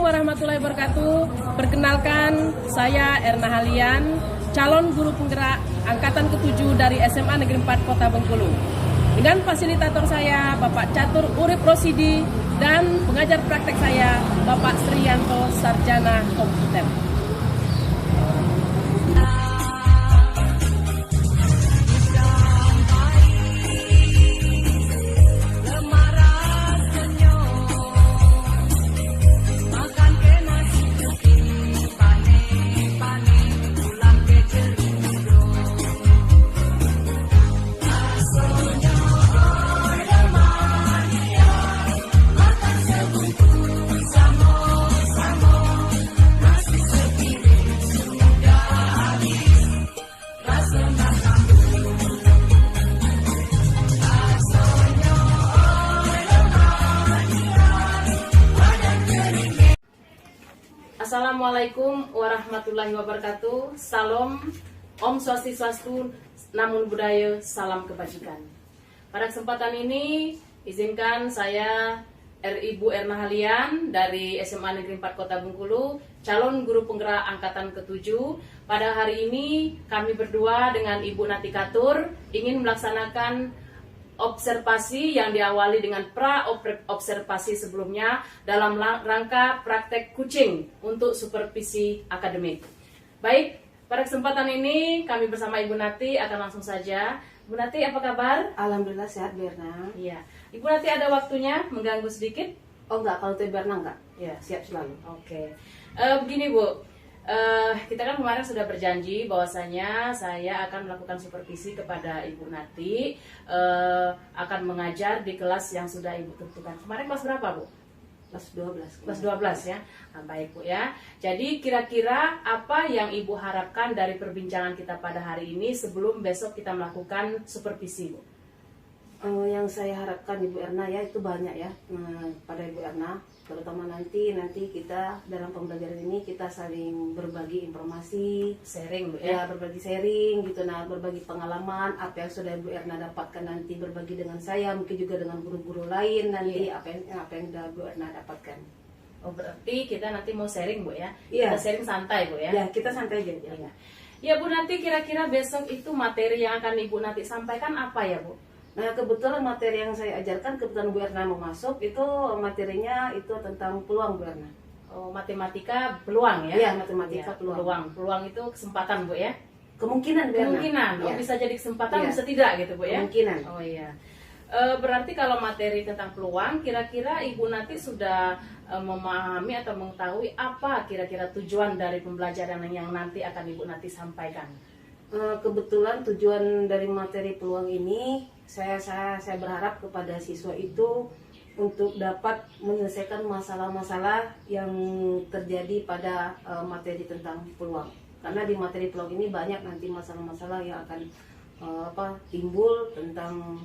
warahmatullahi wabarakatuh. Perkenalkan, saya Erna Halian, calon guru penggerak angkatan ke-7 dari SMA Negeri 4 Kota Bengkulu. Dengan fasilitator saya, Bapak Catur Urip Rosidi, dan pengajar praktek saya, Bapak Sriyanto Sarjana Komputer. Assalamualaikum warahmatullahi wabarakatuh. Salam, Om Swastiastu, Namo Buddhaya, salam kebajikan. Pada kesempatan ini, izinkan saya Ibu Erna Halian dari SMA Negeri 4 Kota Bengkulu, calon guru penggerak angkatan ke-7. Pada hari ini, kami berdua dengan Ibu Nati Catur ingin melaksanakan observasi yang diawali dengan pra-observasi sebelumnya dalam rangka praktek kucing untuk supervisi akademik. Baik, pada kesempatan ini kami bersama Ibu Nati akan langsung saja. Ibu Nati, apa kabar? Alhamdulillah sehat, Berna. Iya. Ibu Nati ada waktunya mengganggu sedikit? Oh enggak, kalau itu Berna enggak. Ya, siap selalu. Oke. Begini Bu, kita kan kemarin sudah berjanji bahwasanya saya akan melakukan supervisi kepada Ibu Nati, akan mengajar di kelas yang sudah Ibu tentukan. Kemarin kelas berapa Bu? Kelas 12. Kelas 12 ya. Nah, baik Bu ya. Jadi kira-kira apa yang Ibu harapkan dari perbincangan kita pada hari ini sebelum besok kita melakukan supervisi Bu? Yang saya harapkan Ibu Erna ya itu banyak ya pada Ibu Erna, terutama nanti kita dalam pembelajaran ini kita saling berbagi informasi, Sharing Bu ya ya. berbagi sharing gitu, nah berbagi pengalaman apa yang sudah Ibu Erna dapatkan nanti berbagi dengan saya, mungkin juga dengan guru-guru lain nanti apa yang sudah Ibu Erna dapatkan. Oh, berarti kita nanti mau sharing Bu ya. Iya. Kita sharing santai Bu ya. Ya kita santai aja. Iya. Ya Bu, nanti kira-kira besok itu materi yang akan Ibu nanti sampaikan apa ya Bu? Nah kebetulan materi yang saya ajarkan, kebetulan Bu Erna mau masuk, itu materinya itu tentang peluang Bu Erna. Oh, matematika peluang ya? Iya, matematika Ya, peluang. Peluang itu kesempatan Bu ya? Kemungkinan Bu Erna. Kemungkinan, oh, Ya. bisa jadi kesempatan, Iya. bisa tidak gitu Bu ya? Kemungkinan. Oh iya. Berarti kalau materi tentang peluang, kira-kira Ibu nanti sudah memahami atau mengetahui apa kira-kira tujuan dari pembelajaran yang nanti akan Ibu nanti sampaikan? Kebetulan tujuan dari materi peluang ini, saya berharap kepada siswa itu untuk dapat menyelesaikan masalah-masalah yang terjadi pada materi tentang peluang. Karena di materi peluang ini banyak nanti masalah-masalah yang akan timbul tentang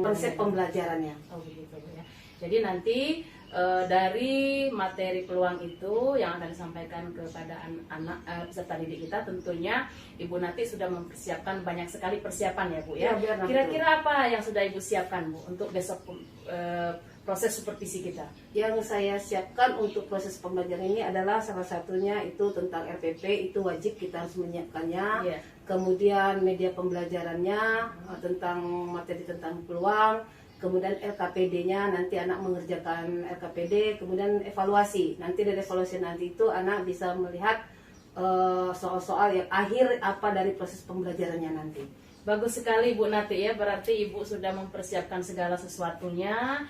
konsep pembelajarannya. Oh begitu Bu ya. Jadi nanti dari materi peluang itu yang akan disampaikan kepada anak peserta didik kita, tentunya Ibu Nati sudah mempersiapkan banyak sekali persiapan ya Bu ya. Kira-kira apa yang sudah Ibu siapkan Bu untuk besok proses supervisi kita? Yang saya siapkan untuk proses pembelajaran ini adalah salah satunya itu tentang RPP, itu wajib kita harus menyiapkannya. Yeah. Kemudian media pembelajarannya tentang materi tentang peluang. Kemudian LKPD-nya, nanti anak mengerjakan LKPD, kemudian evaluasi. Nanti dari evaluasi nanti itu anak bisa melihat soal-soal yang akhir apa dari proses pembelajarannya nanti. Bagus sekali Bu Nati ya, berarti Ibu sudah mempersiapkan segala sesuatunya.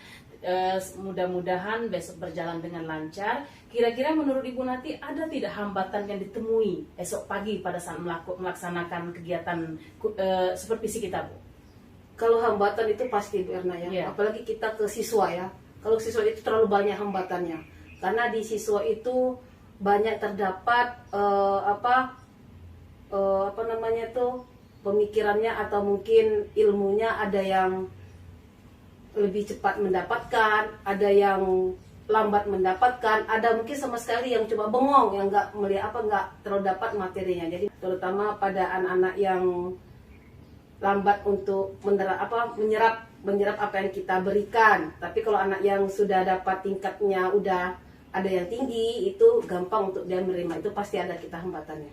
Mudah-mudahan besok berjalan dengan lancar. Kira-kira menurut Ibu Nati ada tidak hambatan yang ditemui esok pagi pada saat melaksanakan kegiatan supervisi kita Bu? Kalau hambatan itu pasti Bu Erna ya, apalagi kita ke siswa ya. Kalau siswa itu terlalu banyak hambatannya, karena di siswa itu banyak terdapat pemikirannya atau mungkin ilmunya ada yang lebih cepat mendapatkan, ada yang lambat mendapatkan, ada mungkin sama sekali yang cuma bengong, yang nggak terlalu dapat materinya. Jadi terutama pada anak-anak yang lambat untuk menyerap menyerap apa yang kita berikan. Tapi kalau anak yang sudah dapat tingkatnya udah ada yang tinggi, itu gampang untuk dia menerima. Itu pasti ada kita hambatannya.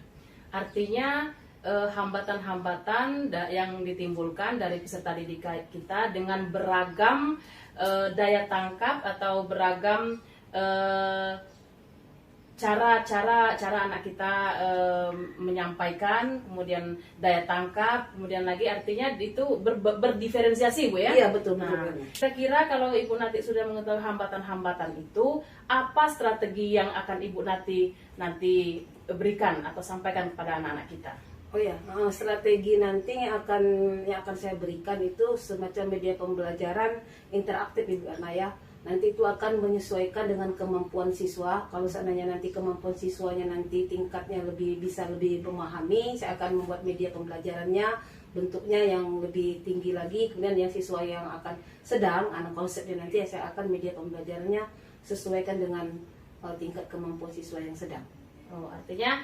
Artinya hambatan-hambatan yang ditimbulkan dari peserta didik kita dengan beragam daya tangkap atau beragam cara anak kita menyampaikan, kemudian daya tangkap, kemudian lagi artinya itu berdiferensiasi, Bu ya? Iya, betul. Nah, kira-kira kalau Ibu Nati sudah mengetahui hambatan-hambatan itu, apa strategi yang akan Ibu nanti berikan atau sampaikan kepada anak-anak kita? Oh ya, strategi nanti yang akan saya berikan itu semacam media pembelajaran interaktif, Ibu Naya. Nanti itu akan menyesuaikan dengan kemampuan siswa. Kalau seandainya nanti kemampuan siswanya nanti tingkatnya bisa lebih memahami, saya akan membuat media pembelajarannya bentuknya yang lebih tinggi lagi. Kemudian yang siswa yang akan sedang, anak konsepnya nanti saya akan media pembelajarannya sesuaikan dengan tingkat kemampuan siswa yang sedang. Oh, artinya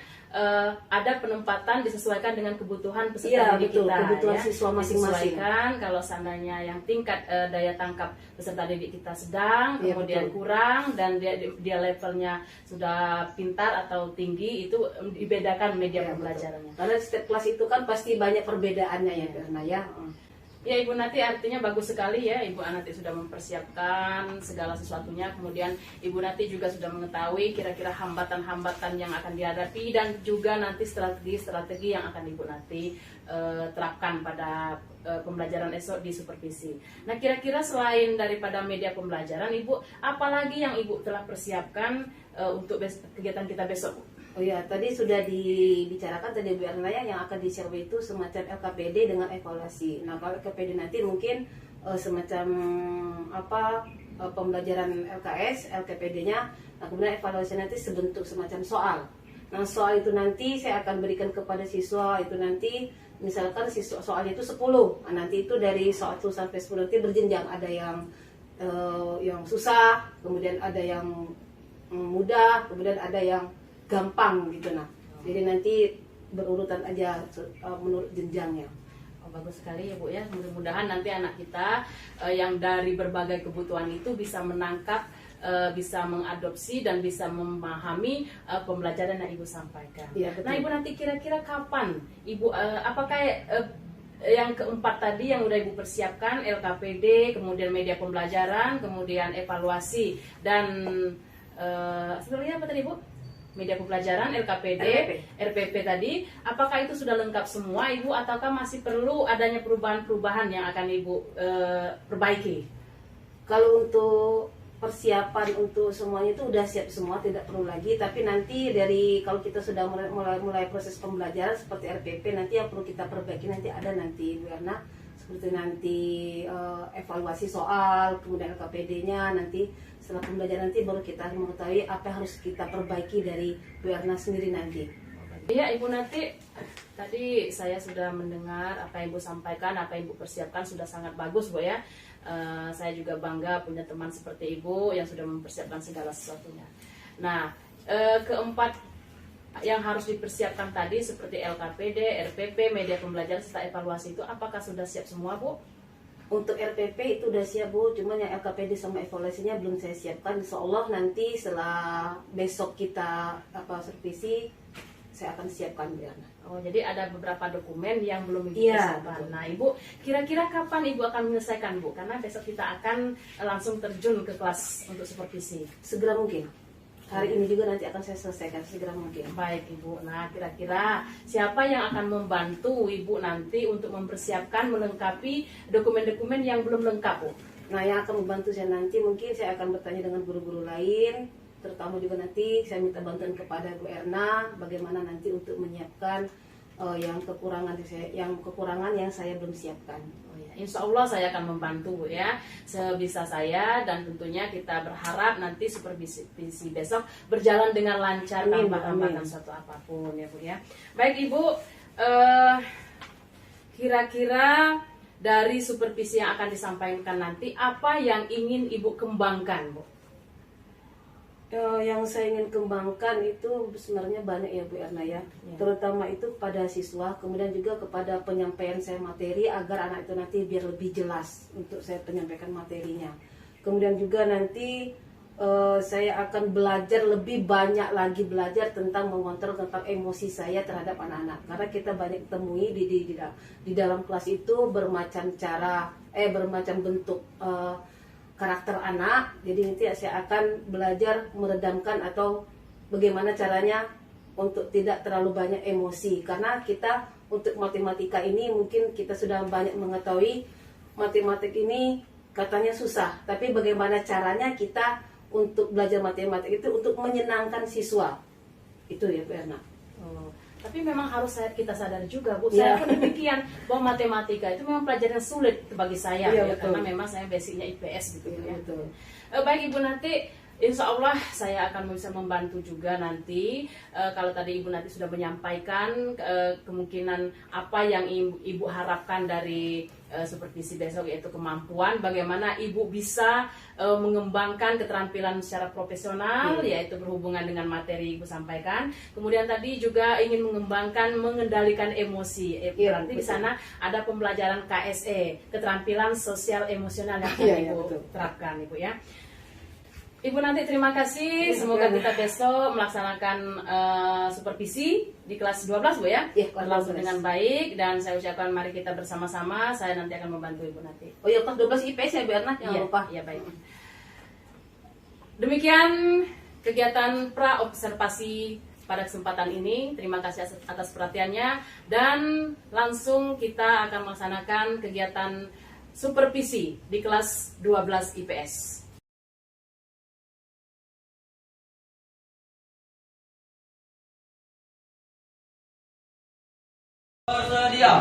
ada penempatan disesuaikan dengan kebutuhan peserta didik kita, kebutuhan ya? Siswa masing-masing. Disesuaikan kalau seandainya yang tingkat daya tangkap peserta didik kita sedang, kemudian kurang, dan dia levelnya sudah pintar atau tinggi, itu dibedakan media pembelajarannya. Karena setiap kelas itu kan pasti banyak perbedaannya ya, karena ya. Ya, Ibu Nati, artinya bagus sekali ya, Ibu Nati sudah mempersiapkan segala sesuatunya. Kemudian Ibu Nati juga sudah mengetahui kira-kira hambatan-hambatan yang akan dihadapi, dan juga nanti strategi-strategi yang akan Ibu Nati terapkan pada pembelajaran esok di supervisi. Nah, kira-kira selain daripada media pembelajaran, Ibu, apalagi yang Ibu telah persiapkan untuk kegiatan kita besok? Oh ya, tadi sudah dibicarakan tadi Bu Ernaya, yang akan di-share itu semacam LKPD dengan evaluasi. Nah, kalau LKPD nanti mungkin semacam pembelajaran LKS, LKPD-nya. Nah, kemudian evaluasi nanti sebentuk semacam soal. Nah, soal itu nanti saya akan berikan kepada siswa itu nanti, misalkan siswa soalnya itu 10. Nah, nanti itu dari soal 1 sampai 10 nanti berjenjang, ada yang susah, kemudian ada yang mudah, kemudian ada yang gampang gitu. Nah, jadi nanti berurutan aja menurut jenjangnya. Oh, bagus sekali ya, Bu ya. Mudah-mudahan nanti anak kita yang dari berbagai kebutuhan itu bisa menangkap, bisa mengadopsi dan bisa memahami pembelajaran yang Ibu sampaikan. Ya, nah, Ibu nanti kira-kira kapan Ibu apakah yang keempat tadi yang udah Ibu persiapkan, LKPD, kemudian media pembelajaran, kemudian evaluasi, dan sebenarnya apa tadi, Bu? Media pembelajaran, LKPD, RPP tadi, apakah itu sudah lengkap semua, Ibu, ataukah masih perlu adanya perubahan-perubahan yang akan Ibu perbaiki? Kalau untuk persiapan untuk semuanya itu udah siap semua, tidak perlu lagi. Tapi nanti kalau kita sudah mulai proses pembelajaran seperti RPP, nanti yang perlu kita perbaiki nanti ada nanti, karena seperti nanti evaluasi soal, kemudian LKPD-nya nanti. Setelah pembelajaran nanti baru kita mengetahui apa yang harus kita perbaiki dari Bu Erna sendiri nanti. Iya, Ibu Nati, tadi saya sudah mendengar apa yang Ibu sampaikan, apa yang Ibu persiapkan sudah sangat bagus, Bu ya. Saya juga bangga punya teman seperti Ibu yang sudah mempersiapkan segala sesuatunya. Nah, keempat yang harus dipersiapkan tadi seperti LKPD, RPP, media pembelajaran serta evaluasi itu apakah sudah siap semua, Bu? Untuk RPP itu udah siap, Bu, cuman yang LKPD sama evaluasinya belum saya siapkan. Insya Allah nanti setelah besok kita supervisi, saya akan siapkan, Bu Erna. Oh, jadi ada beberapa dokumen yang belum Ibu persiapkan. persiapkan. Nah, Ibu, kira-kira kapan Ibu akan menyelesaikan, Bu? Karena besok kita akan langsung terjun ke kelas untuk supervisi. Segera mungkin. Hari ini juga nanti akan saya selesaikan segera mungkin. Baik, Ibu. Nah, kira-kira siapa yang akan membantu Ibu nanti untuk mempersiapkan, melengkapi dokumen-dokumen yang belum lengkap, Bu? Nah, yang akan membantu saya nanti mungkin saya akan bertanya dengan guru-guru lain, terutama juga nanti saya minta bantuan kepada Bu Erna bagaimana nanti untuk menyiapkan yang kekurangan yang saya belum siapkan. Oh ya, Insya Allah saya akan membantu, Bu ya, sebisa saya, dan tentunya kita berharap nanti supervisi besok berjalan dengan lancar tanpa hambatan suatu apapun ya, Bu ya. Baik, Ibu, kira-kira dari supervisi yang akan disampaikan nanti apa yang ingin Ibu kembangkan, Bu? Yang saya ingin kembangkan itu sebenarnya banyak ya Bu Erna ya. Terutama itu pada siswa, kemudian juga kepada penyampaian saya materi agar anak itu nanti biar lebih jelas untuk saya penyampaikan materinya. Kemudian juga nanti saya akan belajar lebih banyak lagi belajar tentang mengontrol tentang emosi saya terhadap anak-anak. Karena kita banyak temui di dalam kelas itu bermacam cara, bermacam bentuk karakter anak. Jadi nanti saya akan belajar meredamkan atau bagaimana caranya untuk tidak terlalu banyak emosi. Karena kita untuk matematika ini mungkin kita sudah banyak mengetahui matematik ini katanya susah, tapi bagaimana caranya kita untuk belajar matematik itu untuk menyenangkan siswa. Itu ya Bu Erna. Tapi memang harus kita sadar juga, Bu, saya pun demikian, bahwa matematika itu memang pelajaran yang sulit bagi saya, karena memang saya basicnya IPS gitu ya. Betul. Baik Ibu Nati, insya Allah saya akan bisa membantu juga nanti. Kalau tadi Ibu Nati sudah menyampaikan kemungkinan apa yang Ibu harapkan dari supervisi besok, yaitu kemampuan bagaimana Ibu bisa mengembangkan keterampilan secara profesional, yaitu berhubungan dengan materi Ibu sampaikan. Kemudian tadi juga ingin mengembangkan mengendalikan emosi. Berarti di sana ada pembelajaran KSE, keterampilan sosial emosional yang akan Ibu terapkan, Ibu ya. Ibu Nanti terima kasih. Semoga kita besok melaksanakan supervisi di kelas 12 Bu ya. Berlangsung dengan baik, dan saya ucapkan mari kita bersama-sama. Saya nanti akan membantu Ibu Nanti. Oh ya, kelas 12 IPS ya Bu Erna, jangan lupa. Iya, baik. Demikian kegiatan pra-observasi pada kesempatan ini. Terima kasih atas perhatiannya, dan langsung kita akan melaksanakan kegiatan supervisi di kelas 12 IPS. Bersedia.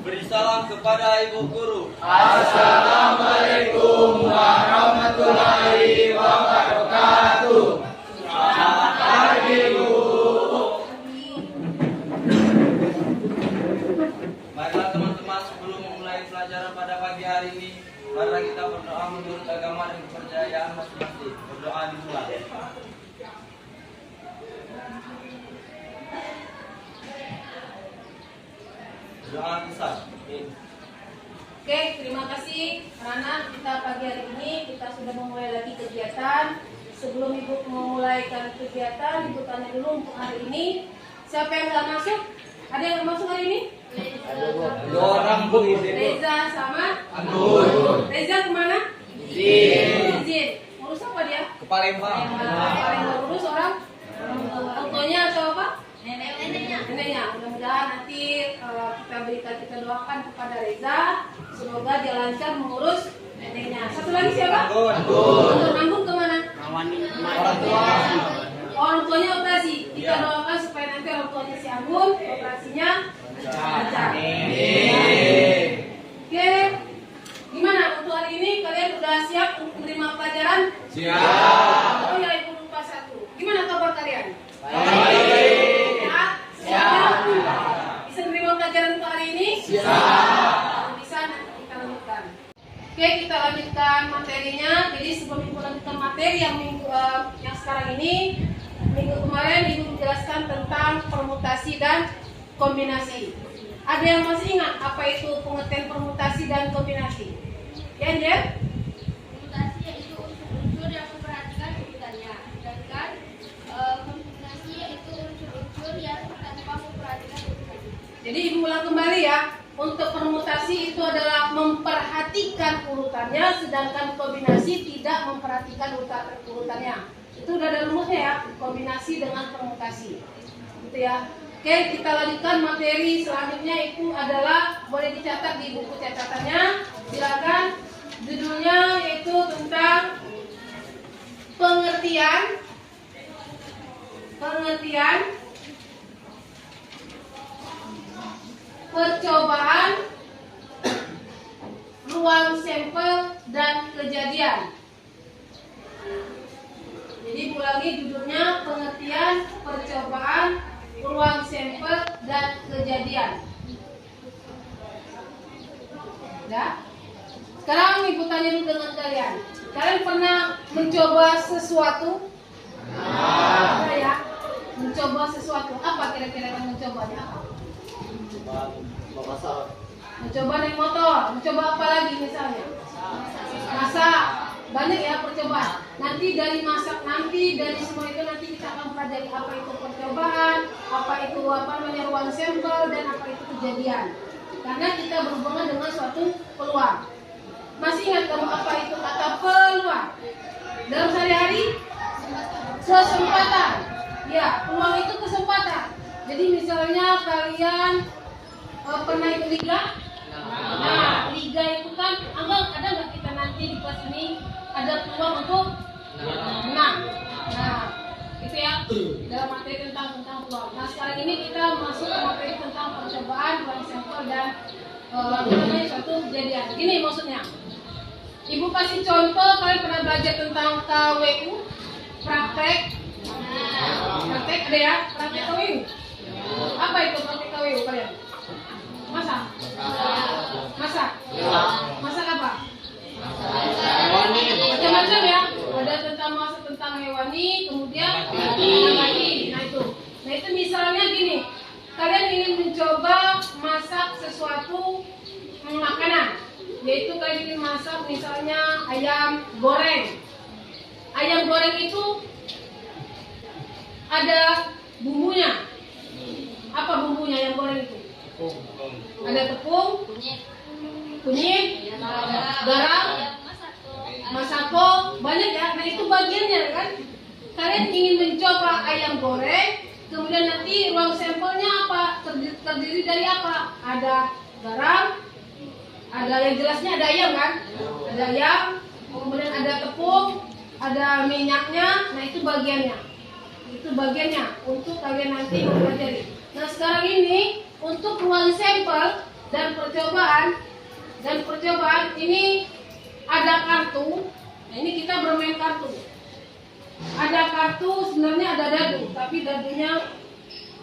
Beri salam kepada Ibu Guru. Assalamualaikum warahmatullahi wabarakatuh. Selamat pagi, Bu. Baiklah teman-teman, sebelum memulai pelajaran pada pagi hari ini, mari kita berdoa menurut agama dan kepercayaan masing-masing. Berdoa dimulai. Doa besar. Oke, terima kasih anak-anak. Kita pagi hari ini kita sudah memulai lagi kegiatan. Sebelum Ibu memulai kegiatan, Ibu tanya dulu untuk hari ini siapa yang nggak masuk? Ada yang nggak masuk hari ini? Dua orang Bu. Reza sama Anur. Reza kemana? Izin. Ngurus apa dia? Ke Palembang. Paling ngurus orang orangtuanya atau apa? Neneknya. Mudah-mudahan nanti kita doakan kepada Reza, semoga dia lancar mengurus neneknya. Satu lagi siapa? Nanggung kemana? Orang tua. Orang tuanya operasi. Kita doakan supaya nanti orang tuanya si Anggun operasinya lancar. Oke, gimana untuk hari ini? Kalian udah siap untuk menerima pelajaran? Siap. Oh ya, Ibu lupa satu. Gimana kabar kalian? Baik. Siap. Bisa menerima pelajaran untuk hari ini? Siap. Kalau bisa nanti kita lanjutkan. Oke, kita lanjutkan materinya. Jadi sebelum Ibu lanjutkan materi yang sekarang ini, minggu kemarin Ibu menjelaskan tentang permutasi dan kombinasi. Ada yang masih ingat apa itu pengertian permutasi dan kombinasi? Ya, Angel? Permutasi yaitu unsur-unsur yang memperhatikan urutannya, sedangkan kombinasi yaitu unsur-unsur yang tanpa memperhatikan urutannya. Jadi Ibu ulang kembali ya. Untuk permutasi itu adalah memperhatikan urutannya, sedangkan kombinasi tidak memperhatikan urutannya. Itu udah ada rumusnya ya, kombinasi dengan permutasi. Gitu ya. Oke, kita lanjutkan materi selanjutnya. Itu adalah, boleh dicatat di buku catatannya. Silakan. Judulnya yaitu tentang pengertian percobaan, ruang sampel, dan kejadian. Jadi ulangi judulnya, pengertian percobaan, ruang sampel, dan kejadian. Ya. Sekarang Ibu tanya dulu dengan kalian. Kalian pernah mencoba sesuatu? Ada ya. Mencoba sesuatu. Apa kira-kira yang mencobanya? Mencoba naik motor. Mencoba apa lagi misalnya? Masak. Banyak ya percobaan. Nanti dari masak, nanti dari semua itu nanti kita akan pelajari apa itu percobaan, apa itu ruang sampel, dan apa itu kejadian. Karena kita berhubungan dengan suatu peluang. Masih ingat kamu apa itu kata peluang? Dalam sehari-hari? Kesempatan. Ya, peluang itu kesempatan. Jadi misalnya kalian pernah ikut liga? Nah, liga itu kan, anggap ada nggak kita nanti di kelas ini ada peluang untuk menang. Nah, itu ya dalam materi tentang peluang. Nah, sekarang ini kita masuk ke materi tentang percobaan, ruang sampel, dan suatu kejadian. Gini maksudnya. Ibu kasih contoh, kalian pernah belajar tentang KWU, praktek. Praktek ada ya, praktek KWU. Apa itu praktek KWU kalian? Masak. Masak. Masak apa? Macam-macam ya. Ada tentang masak tentang hewani, kemudian nabati. Nah itu misalnya gini. Kalian ingin mencoba masak sesuatu makanan, yaitu kalian ingin masak misalnya ayam goreng. Ayam goreng itu ada bumbunya. Apa bumbunya ayam goreng itu? Ada tepung, kunyit, garam, masako, banyak ya. Nah itu bagiannya kan. Kalian ingin mencoba ayam goreng, kemudian nanti ruang sampelnya apa? Terdiri dari apa? Ada garam, ada yang jelasnya ada ayam kan? Ada ayam, kemudian ada tepung, ada minyaknya. Nah itu bagiannya. Itu bagiannya untuk kalian nanti mempelajari. Nah sekarang ini untuk ruang sampel dan percobaan ini ada kartu. Nah ini kita bermain kartu. Ada kartu, sebenarnya ada dadu, tapi dadunya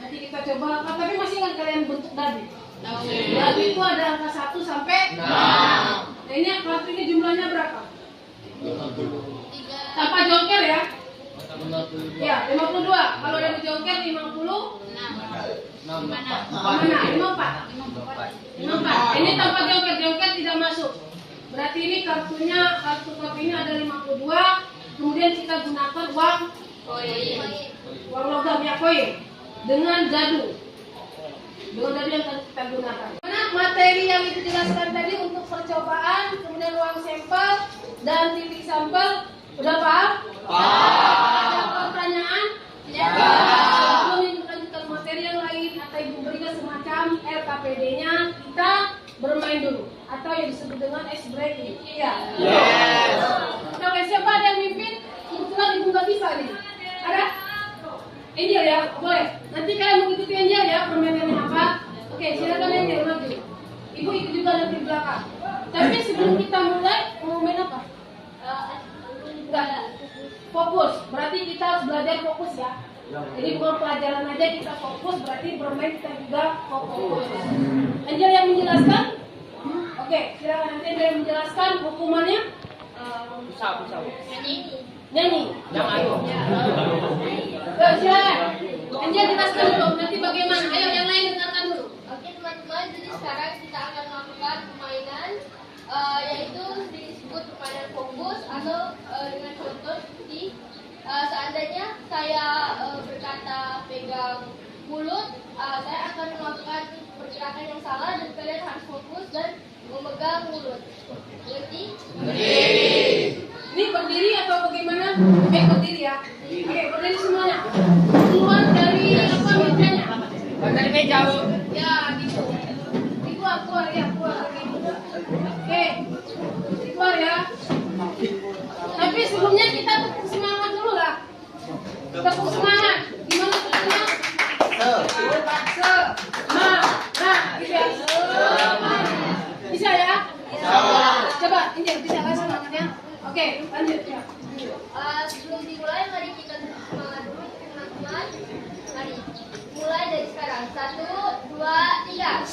nanti kita coba. Tapi masih ingat kalian bentuk dadu? Dadu itu ada angka 1 sampai 6. Nah ini kartu ini jumlahnya berapa? Tanpa joker ya? Ya 52. Kalau ada joker 50. 54. Ini tanpa joker tidak masuk. Berarti ini kartu ini ada 52. Kemudian kita gunakan uang logam ya, koin dengan dadu. Dengan dadu yang kita gunakan. Mana materi yang itu dijelaskan tadi untuk percobaan, kemudian ruang sampel dan titik sampel, udah paham? Ada pertanyaan? Ya. Sebelum ibu lanjutkan materi yang lain atau ibu berikan semacam LKPD-nya, kita bermain dulu atau yang disebut dengan ice breaking. Iya. Yes. Oke, siapa ada yang mimpin? Kebetulan ibu nggak bisa nih. Ada? Angel ya, boleh. Nanti kalian mengikuti Angel ya permainannya apa? Oke, silakan Angel maju. Ibu ikut juga nanti di belakang. Tapi sebelum kita mulai, mau main apa? Enggak. Fokus. Berarti kita harus belajar fokus ya. Jadi bukan pelajaran aja kita fokus, berarti bermain kita juga fokus. Angel yang menjelaskan? Oke, silakan nanti Angel yang menjelaskan hukumannya. Nyanyi. Silakan. Angel jelaskan dulu. Nanti bagaimana? Ayo yang lain dengarkan dulu. Oke teman-teman, jadi sekarang kita akan melakukan permainan yaitu disebut permainan fokus atau dengan contoh seperti seandainya saya berkata pegang mulut, saya akan melakukan pergerakan yang salah dan kalian harus fokus dan memegang mulut. Ngerti? Ini berdiri atau bagaimana? Berdiri ya. Oke, berdiri semuanya. Keluar dari apa mejanya? Dari meja. Ya, gitu. Keluar ya, keluar dari. Oke. Keluar ya. Tapi sebelumnya kita tepuk semangat dulu lah. Tepuk semangat. Gimana tepuknya? Nah, gitu ya. Bisa ya? Coba, ini bisa kan semangatnya? Oke, lanjut ya. Sebelum dimulai, mari kita tepuk semangat dulu teman-teman. Mari mulai dari sekarang. 1, 2, 3.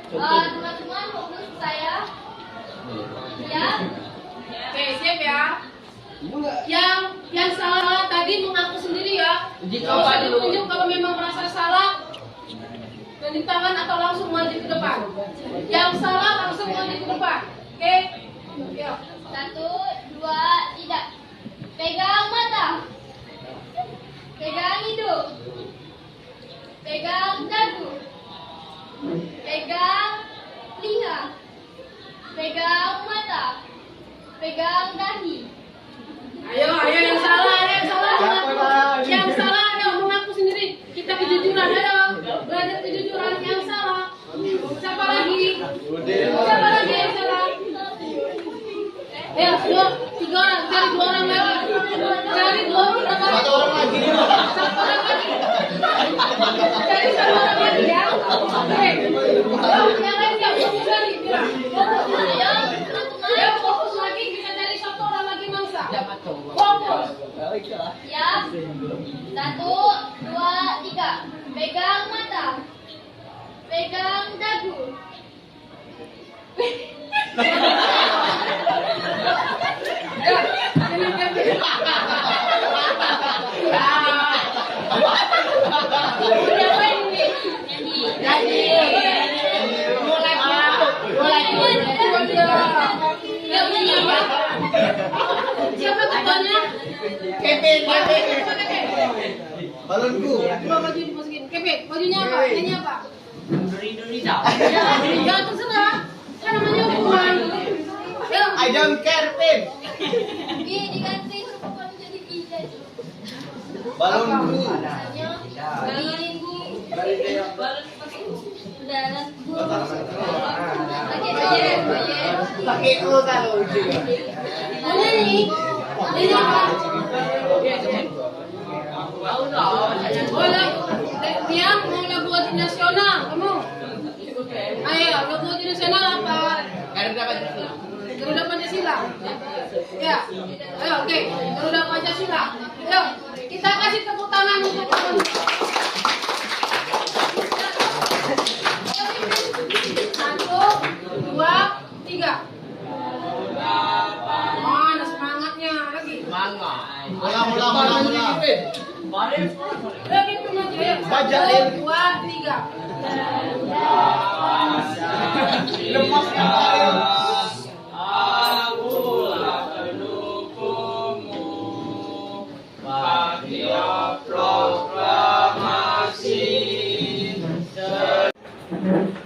Teman-teman fokus ke saya. Ya. Oke, siap ya. Yang salah tadi mengaku sendiri ya. Kalau ada tunjuk kalau memang merasa salah, tunjuk tangan atau langsung maju ke depan. Yang salah langsung maju ke depan. Oke? Yuk. 1, 2, 3. Pegang mata. Pegang hidung. Pegang dagu. Pegang telinga. Pegang mata. Pegang dahi. Ayo yang salah, yang salah ada mengaku sendiri. Kita kejujuran, ayo belajar kejujuran. Yang salah. Siapa lagi? Siapa lagi yang salah? Ayo, 3 orang, cari 2 orang lagi. Cari 2 orang lagi. Satu orang lagi. Cari 1 orang lagi ya. Oke. Yang lain siap, fokus lagi. Ayo fokus lagi, kita cari 1 orang lagi mangsa. Fokus. Ya. 1, 2, 3. Pegang mata. Pegang dagu. Siapa ketuanya? Kevin. Balonku. Coba baju dimasukin. Kevin, bajunya apa? Nyanyi apa? Ya terserah. Kan namanya hubungan. Ayo. I don't care, Pin. Ini diganti huruf jadi kita. Balonku. Pakai U kalau ujung. Mau nyanyi? Nyanyi apa? Dia mau lagu wajib nasional, kamu? Ayo, lagu wajib nasional apa? Garuda Pancasila. Ya, ayo, oke. Garuda Pancasila. Ayo, kita kasih tepuk tangan untuk kamu. 1, 2, 3. Mana semangatnya lagi? Ulang. Lagi punya aja. Baca, 1, 2, 3. Lepas yang lain.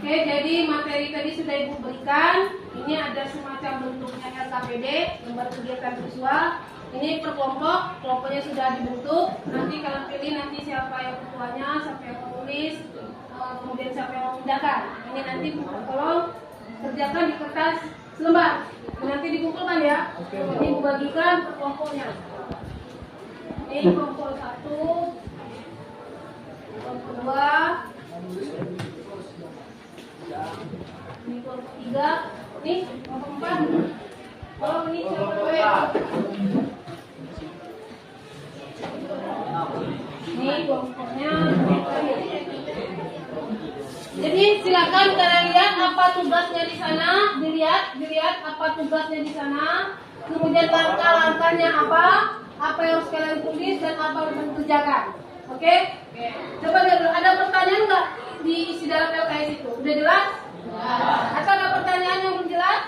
Oke, jadi materi tadi sudah Ibu berikan. Ini ada semacam bentuknya LKPD, lembar kegiatan visual. Ini per kelompok, kelompoknya sudah dibentuk. Nanti kalian pilih nanti siapa yang ketuanya, siapa yang menulis, kemudian siapa yang memindahkan. Ini nanti tolong kerjakan di kertas selembar. Nanti dikumpulkan ya. Ini Ibu bagikan per kelompoknya. Ini kelompok 1, kelompok 2. Ini kelompok 3, nih kelompok 4. Oh, ini siapa? Ini kelompoknya. Jadi silakan kalian lihat apa tugasnya di sana, dilihat apa tugasnya di sana. Kemudian langkah-langkahnya apa yang harus kalian tulis dan apa yang harus kerjakan. Oke? Coba dulu, ada pertanyaan nggak di isi dalam LKS itu? Udah jelas? Atau ada pertanyaan yang belum jelas?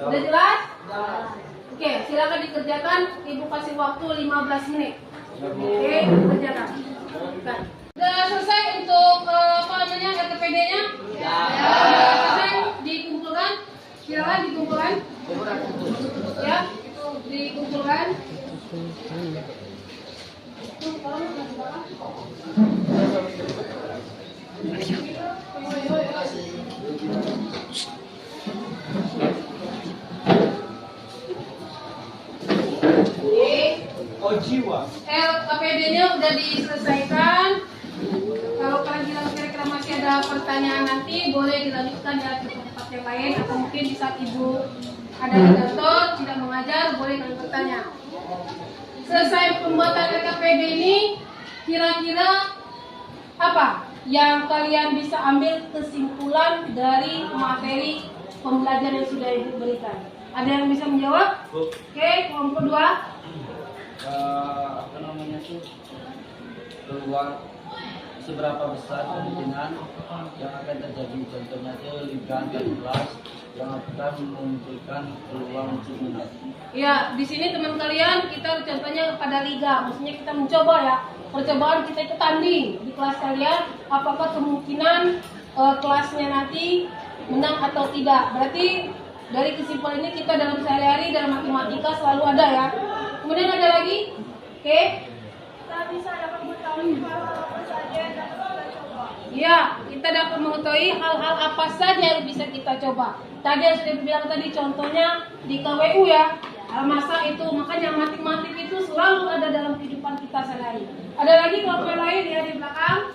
Udah jelas? Oke, silakan dikerjakan. Ibu kasih waktu 15 menit. Oke, kerjakan. Udah selesai untuk LKPD-nya? Udah selesai dikumpulkan? Silakan dikumpulkan. Ya, dikumpulkan. LKPD-nya udah diselesaikan. Kalau kalian kira-kira masih ada pertanyaan nanti boleh dilanjutkan ya ke tempat yang lain atau mungkin di saat Ibu ada di kantor tidak mengajar boleh kalian bertanya. Selesai pembuatan LKPD ini kira-kira apa yang kalian bisa ambil kesimpulan dari materi pembelajaran yang sudah Ibu berikan. Ada yang bisa menjawab? Oke, kelompok 2. Apa namanya tuh, peluang seberapa besar kemungkinan yang akan terjadi, contohnya tuh liga antar kelas yang akan memunculkan peluang untuk menang. Ya, di sini teman kalian kita contohnya pada liga, maksudnya kita mencoba ya. Percobaan kita itu tanding di kelas kalian, apakah kemungkinan kelasnya nanti menang atau tidak. Berarti dari kesimpulan ini kita dalam sehari-hari dalam matematika selalu ada ya. Kemudian ada lagi, oke? Kita bisa dapat mengetahui hal-hal apa saja yang dapat kita coba. Ya, kita dapat mengetahui hal-hal apa saja yang bisa kita coba. Tadi yang sudah bilang tadi contohnya di KWU ya. Masa itu, makanya matematik itu selalu ada dalam kehidupan kita sehari-hari. Ada lagi kelompok lain ya di belakang.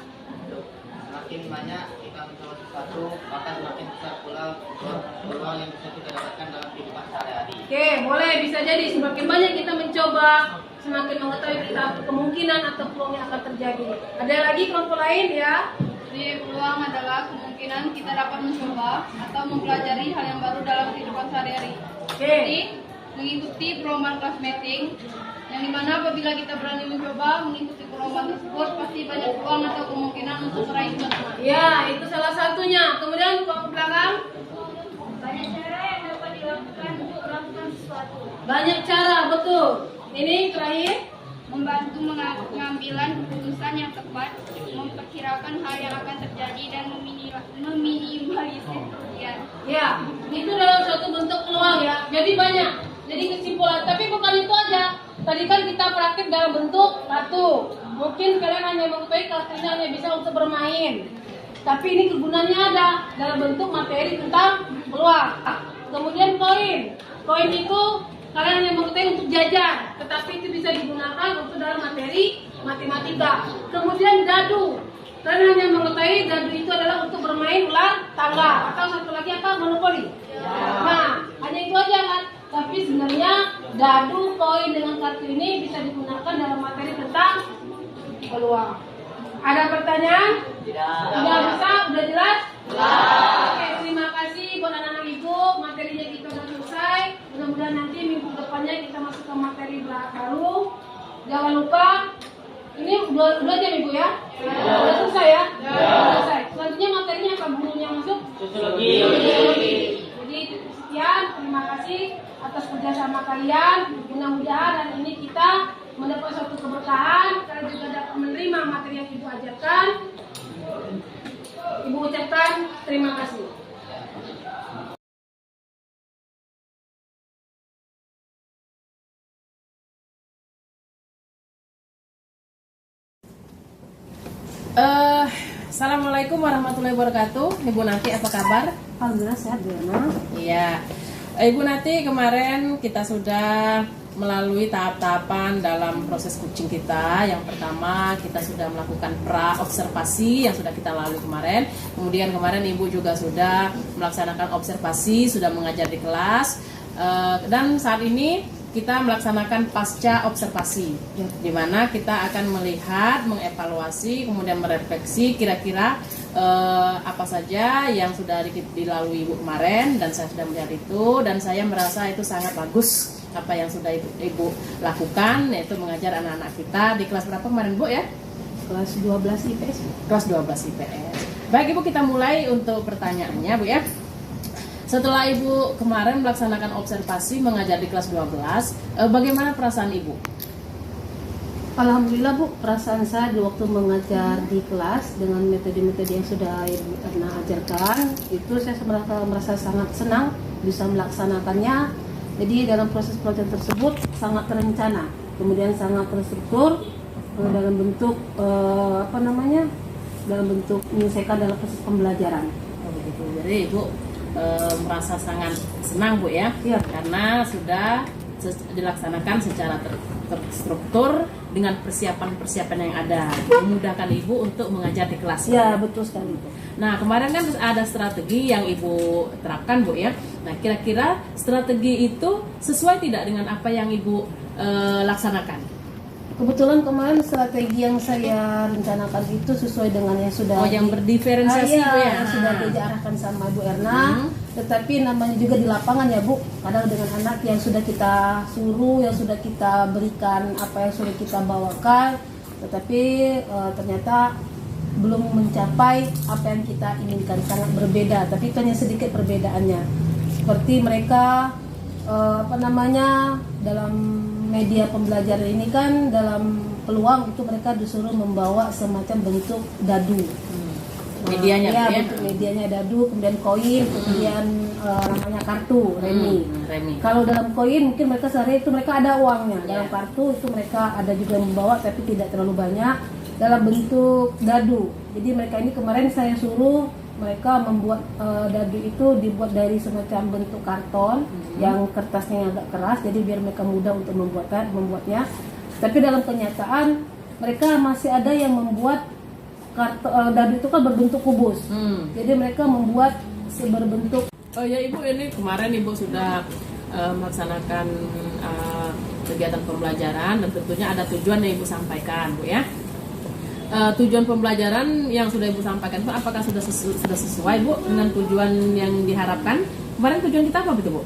Semakin banyak kita mencoba sesuatu, maka semakin besar pula peluang yang bisa kita dapatkan dalam kehidupan sehari-hari. Oke, boleh bisa jadi semakin banyak kita mencoba, semakin mengetahui kita kemungkinan atau peluang yang akan terjadi. Ada lagi kelompok lain ya. Jadi peluang adalah kemungkinan kita dapat mencoba atau mempelajari hal yang baru dalam kehidupan sehari-hari. Oke. Jadi mengikuti perlombaan kelas meeting, yang dimana apabila kita berani mencoba mengikuti perlombaan tersebut pasti banyak peluang atau kemungkinan untuk meraih kemenangan. Ya, itu salah satunya. Kemudian kelompok belakang. Banyak cara yang dapat dilakukan untuk melakukan sesuatu. Banyak cara, betul. Ini terakhir. Membantu pengambilan keputusan yang tepat, memperkirakan hal yang akan terjadi dan meminimalisir kerugian. Ya, itu dalam suatu bentuk peluang ya. Jadi banyak. Jadi kesimpulan. Tapi bukan itu aja. Tadi kan kita praktik dalam bentuk kartu. Mungkin kalian hanya mengetahui kartunya hanya bisa untuk bermain. Tapi ini kegunaannya ada dalam bentuk materi tentang peluang. Kemudian koin. Koin itu kalian hanya mengetahui untuk jajan, tetapi itu bisa digunakan untuk dalam materi matematika. Kemudian dadu. Kalian hanya mengetahui dadu itu adalah untuk bermain ular tangga. Atau satu lagi apa? Monopoli. Nah, hanya itu aja kan. Tapi sebenarnya dadu, koin dengan kartu ini bisa digunakan dalam materi tentang peluang. Ada pertanyaan? Sudah bisa? Sudah jelas? Oke, terima kasih buat anak-anak ibu. Materinya kita sudah selesai. Mudah-mudahan nanti minggu depannya kita masuk ke materi baru. Jangan lupa, ini udah jam ibu ya? Sudah selesai ya? Sudah selesai. Selanjutnya materinya apa bukunya masuk? Sosiologi. Jadi sekian, terima kasih atas kerjasama kalian. Mudah-mudahan hari ini kita mendapat suatu keberkahan. Kalian juga dapat menerima materi yang ibu ajarkan. Ibu ucapkan terima kasih. Assalamualaikum warahmatullahi wabarakatuh. Ibu Nati, apa kabar? Alhamdulillah sehat Diana. Iya, Ibu Nati, kemarin kita sudah melalui tahap-tahapan dalam proses coaching kita. Yang pertama, kita sudah melakukan pra-observasi yang sudah kita lalui kemarin. Kemudian kemarin Ibu juga sudah melaksanakan observasi, sudah mengajar di kelas. Dan saat ini kita melaksanakan pasca observasi, di mana kita akan melihat, mengevaluasi, kemudian merefleksi kira-kira apa saja yang sudah dilalui Ibu kemarin, dan saya sudah melihat itu, dan saya merasa itu sangat bagus apa yang sudah Ibu lakukan, yaitu mengajar anak-anak kita di kelas berapa kemarin Bu ya? Kelas 12 IPS. Kelas 12 IPS. Baik Ibu, kita mulai untuk pertanyaannya Bu ya. Setelah Ibu kemarin melaksanakan observasi mengajar di kelas 12, bagaimana perasaan Ibu? Alhamdulillah Bu, perasaan saya di waktu mengajar di kelas dengan metode-metode yang sudah Ibu pernah ajarkan, itu saya merasa sangat senang bisa melaksanakannya. Jadi dalam proses pelajaran tersebut sangat terencana, kemudian sangat terstruktur dalam bentuk dalam bentuk menyelesaikan dalam proses pembelajaran. Oh, begitu. Jadi Ibu merasa sangat senang Bu ya, Iya. karena sudah dilaksanakan secara terstruktur dengan persiapan-persiapan yang ada, memudahkan Ibu untuk mengajar di kelas. Ya, betul sekali. Nah, kemarin kan ada strategi yang Ibu terapkan Bu ya. Nah, kira-kira strategi itu sesuai tidak dengan apa yang Ibu laksanakan? Kebetulan kemarin strategi yang saya rencanakan itu sesuai dengan yang sudah yang berdiferensiasi iya, Bu ya. yang sudah diarahkan sama Bu Erna. Tetapi namanya juga di lapangan ya Bu, kadang dengan anak yang sudah kita suruh, yang sudah kita berikan apa yang sudah kita bawakan, tetapi ternyata belum mencapai apa yang kita inginkan, sangat berbeda. Tapi itu hanya sedikit perbedaannya. Seperti mereka dalam media pembelajaran ini kan, dalam peluang itu mereka disuruh membawa semacam bentuk dadu. Medianya ya, ya. bentuk medianya dadu, kemudian koin, kemudian namanya kartu remi. Remi. Kalau dalam koin mungkin mereka sehari itu mereka ada uangnya. Dalam kartu itu mereka ada juga yang membawa tapi tidak terlalu banyak dalam bentuk dadu. Jadi mereka ini kemarin saya suruh mereka membuat dadu itu dibuat dari semacam bentuk karton yang kertasnya agak keras, jadi biar mereka mudah untuk membuatnya. Tapi dalam kenyataan mereka masih ada yang membuat dadu itu kan berbentuk kubus. Jadi mereka membuat berbentuk. Oh ya Ibu, ini kemarin Ibu sudah melaksanakan kegiatan pembelajaran dan tentunya ada tujuan yang Ibu sampaikan Bu ya. Tujuan pembelajaran yang sudah Ibu sampaikan itu apakah sudah sesuai Bu dengan tujuan yang diharapkan? Kemarin tujuan kita apa betul Bu?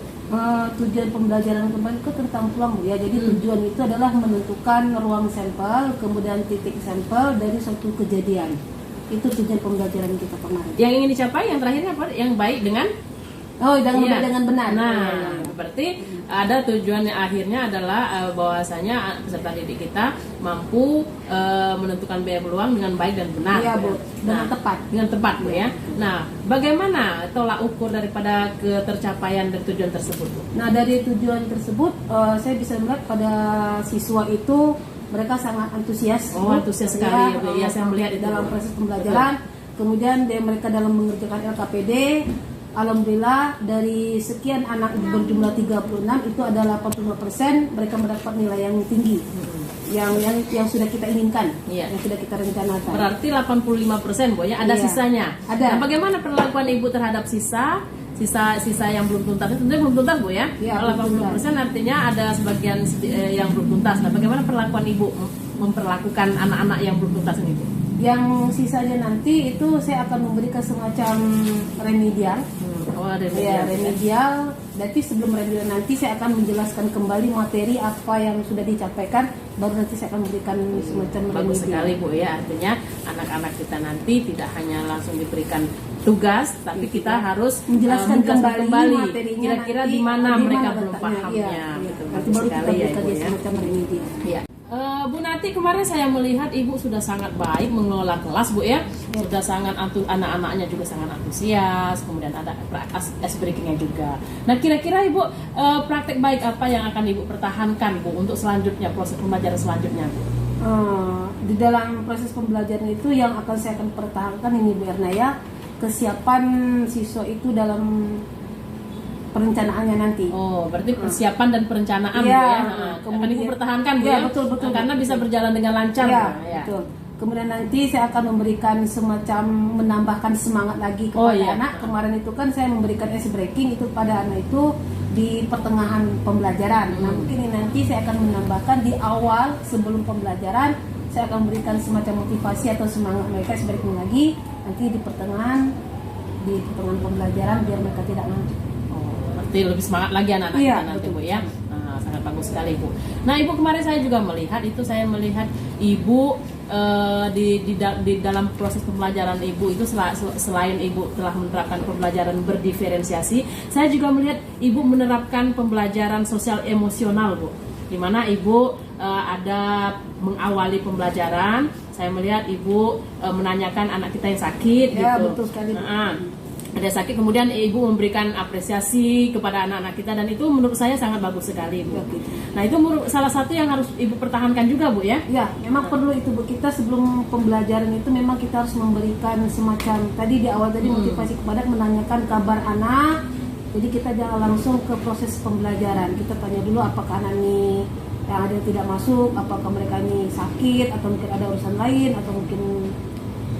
Tujuan pembelajaran kemarin itu tentang peluang Bu ya. Jadi tujuan itu adalah menentukan ruang sampel, kemudian titik sampel dari suatu kejadian. Itu tujuan pembelajaran kita kemarin. Yang ingin dicapai yang terakhirnya apa? Yang baik dengan dengan benar. Nah, berarti ada tujuan yang akhirnya adalah bahwasanya peserta didik kita mampu menentukan biaya peluang dengan baik dan benar. Iya Bu, Dengan tepat Bu ya. Nah, bagaimana tolak ukur daripada ketercapaian dari tujuan tersebut Bu? Nah, dari tujuan tersebut saya bisa melihat pada siswa itu mereka sangat antusias. Antusias sekali ya, saya melihat itu dalam proses pembelajaran. Kemudian mereka dalam mengerjakan LKPD, alhamdulillah dari sekian anak berjumlah 36 itu ada 85% mereka mendapat nilai yang tinggi. Yang sudah kita inginkan, yang sudah kita rencanakan. Berarti 85% Bu ya, ada sisanya. Ada. Nah, bagaimana perlakuan Ibu terhadap sisa yang belum tuntas? Tentunya belum tuntas Bu ya. Kalau 85% artinya ada sebagian yang belum tuntas. Nah, bagaimana perlakuan Ibu memperlakukan anak-anak yang belum tuntas ini Bu? Yang sisanya nanti itu saya akan memberikan semacam remedial. Remedial. Nanti sebelum remedial nanti saya akan menjelaskan kembali materi apa yang sudah dicapai, baru nanti saya akan memberikan semacam remedial. Bagus sekali Bu ya, artinya anak-anak kita nanti tidak hanya langsung diberikan tugas, tapi kita harus menjelaskan kembali materinya, kira-kira di mana mereka belum pahamnya. Nanti baru kita berikan semacam remedial. Iya. Bu Nati, kemarin saya melihat Ibu sudah sangat baik mengelola kelas Bu ya. Sudah sangat anak-anaknya juga sangat antusias, kemudian ada ice breakingnya juga. Nah, kira-kira Ibu praktek baik apa yang akan Ibu pertahankan Bu untuk selanjutnya, proses pembelajaran selanjutnya Bu? Di dalam proses pembelajaran itu yang saya akan pertahankan ini Bu Erna ya, kesiapan siswa itu dalam perencanaannya nanti. Oh, berarti persiapan dan perencanaan Bu ya. Akan Ibu pertahankan Bu ya. Betul. Karena bisa berjalan dengan lancar ya, Bu ya. Betul. Kemudian nanti saya akan memberikan semacam menambahkan semangat lagi kepada anak. Kemarin itu kan saya memberikan ice breaking itu pada anak itu di pertengahan pembelajaran. Nah, mungkin ini nanti saya akan menambahkan di awal sebelum pembelajaran, saya akan memberikan semacam motivasi atau semangat mereka ice breaking lagi. Nanti di pertengahan pembelajaran biar mereka tidak ngantuk. Lebih semangat lagi anak-anak kita nanti Bu ya. Sangat bagus sekali Bu. Nah, Ibu kemarin saya juga melihat Ibu di dalam proses pembelajaran Ibu itu selain Ibu telah menerapkan pembelajaran berdiferensiasi, saya juga melihat Ibu menerapkan pembelajaran sosial emosional Bu. Di mana Ibu ada mengawali pembelajaran, saya melihat Ibu menanyakan anak kita yang sakit ya, gitu. Betul sekali. Ada sakit, kemudian Ibu memberikan apresiasi kepada anak-anak kita, dan itu menurut saya sangat bagus sekali Bu. Nah, itu salah satu yang harus Ibu pertahankan juga Bu ya? Ya, memang perlu itu Bu. Kita sebelum pembelajaran itu memang kita harus memberikan semacam tadi di awal tadi motivasi kepada menanyakan kabar anak. Jadi kita jangan langsung ke proses pembelajaran. Kita tanya dulu apakah anak ini yang ada yang tidak masuk, apakah mereka ini sakit atau mungkin ada urusan lain atau mungkin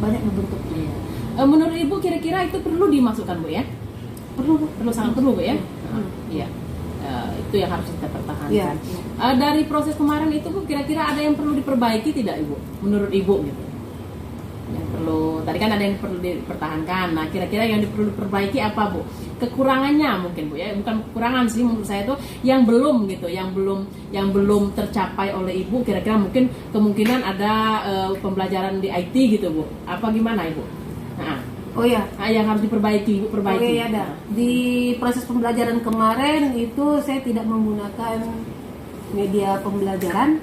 banyak bentuknya. Menurut Ibu kira-kira itu perlu dimasukkan Bu ya? Perlu, sangat perlu Bu ya? Iya. itu yang harus kita pertahankan. Iya. Dari proses kemarin itu Bu, kira-kira ada yang perlu diperbaiki tidak Ibu? Menurut Ibu gitu. Yang perlu, tadi kan ada yang perlu dipertahankan. Nah, kira-kira yang perlu diperbaiki apa Bu? Kekurangannya mungkin Bu ya, bukan kekurangan sih menurut saya itu yang belum gitu, yang belum tercapai oleh Ibu. Kira-kira mungkin kemungkinan ada pembelajaran di IT gitu Bu. Apa gimana Ibu? Nah, Oh ya, yang harus diperbaiki, Ibu perbaiki. Oke, ada. Di proses pembelajaran kemarin itu saya tidak menggunakan media pembelajaran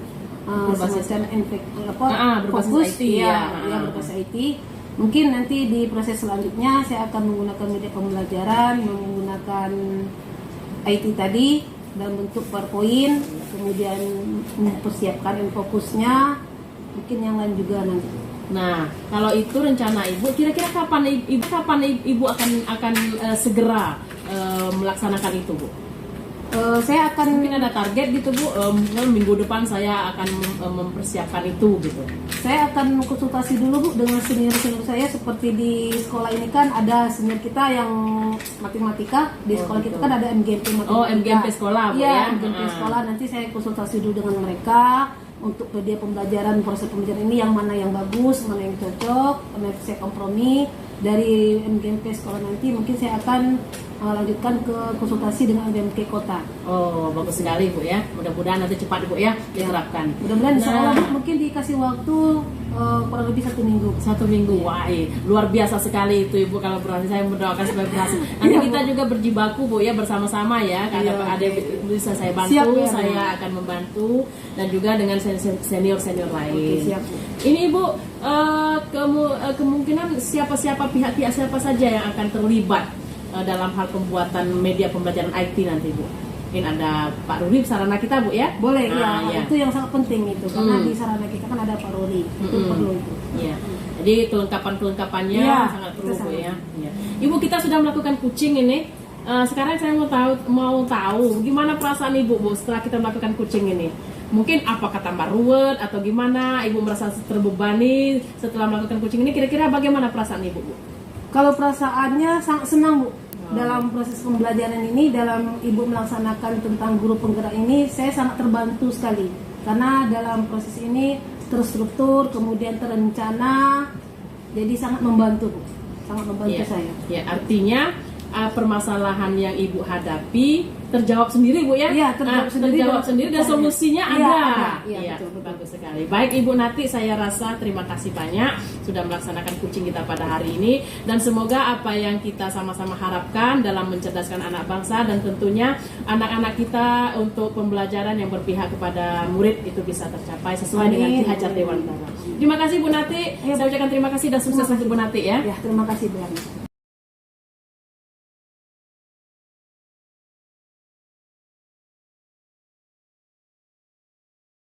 Berbasis- semacam berbasis fokus IT, ya. berbasis IT. Mungkin nanti di proses selanjutnya saya akan menggunakan media pembelajaran, menggunakan IT tadi dalam bentuk PowerPoint, kemudian mempersiapkan fokusnya, mungkin yang lain juga nanti. Nah, kalau itu rencana Ibu, kira-kira kapan Ibu akan segera melaksanakan itu, Bu? Saya akan Mungkin ada target gitu, Bu. Minggu depan saya akan mempersiapkan itu gitu. Saya akan konsultasi dulu Bu dengan senior-senior saya, seperti di sekolah ini kan ada senior kita yang matematika, di sekolah kita kan ada MGMP matematika. Oh, MGMP sekolah, Bu, ya? Iya, MGMP sekolah. Nanti saya konsultasi dulu dengan mereka untuk media pembelajaran, proses pembelajaran ini yang mana yang bagus, mana yang cocok, mana yang saya kompromi. Dari MGMP sekolah nanti mungkin saya akan lanjutkan ke konsultasi dengan MGMP kota. Oh, bagus sekali Bu ya. Mudah-mudahan nanti cepat Bu ya diterapkan. Mudah-mudahan insya Allah Nah, mungkin dikasih waktu kurang lebih 1 minggu. 1 minggu, wah luar biasa sekali itu Ibu kalau berhasil. Saya mendoakan supaya berhasil. Nanti Iya, kita juga berjibaku Bu ya bersama-sama ya. Karena Iya, ada yang bisa saya bantu, Siap, ya, saya akan membantu dan juga dengan senior-senior lain. Oke, siap, Bu. Ini Ibu kemungkinan siapa pihak-pihak siapa saja yang akan terlibat dalam hal pembuatan media pembelajaran IT nanti Bu. Mungkin ada Pak Ruri sarana kita Bu ya. Boleh, Nah, ya. iya. Itu yang sangat penting itu, karena Hmm. di sarana kita kan ada paroli, itu perlu itu. Iya. Jadi kelengkapannya Iya, sangat perlu itu Bu sangat. ya. Iya. Ibu, kita sudah melakukan kucing ini. Sekarang saya mau tahu gimana perasaan Ibu Bu setelah kita melakukan kucing ini. Mungkin apakah tambah ruwet atau gimana? Ibu merasa terbebani setelah melakukan kucing ini. Kira-kira bagaimana perasaan Ibu Bu? Kalau perasaannya sangat senang Bu, dalam proses pembelajaran ini, dalam Ibu melaksanakan tentang guru penggerak ini, saya sangat terbantu sekali. Karena dalam proses ini terstruktur, kemudian terencana, jadi sangat membantu Bu, sangat membantu Iya. saya. Ya, artinya permasalahan yang Ibu hadapi terjawab sendiri Bu ya? Iya, terjawab sendiri dan solusinya Iya, ada. ada. Iya, betul. Bagus sekali. Baik Ibu Nati, saya rasa terima kasih banyak sudah melaksanakan kucing kita pada hari ini, dan semoga apa yang kita sama-sama harapkan dalam mencerdaskan anak bangsa dan tentunya anak-anak kita untuk pembelajaran yang berpihak kepada murid itu bisa tercapai sesuai dengan Amin. Ki Hajar Dewantara. Terima kasih Bu Nati. Iya, Saya ucapkan terima kasih dan sukses untuk Bu Nati ya. Ya, terima kasih Bu.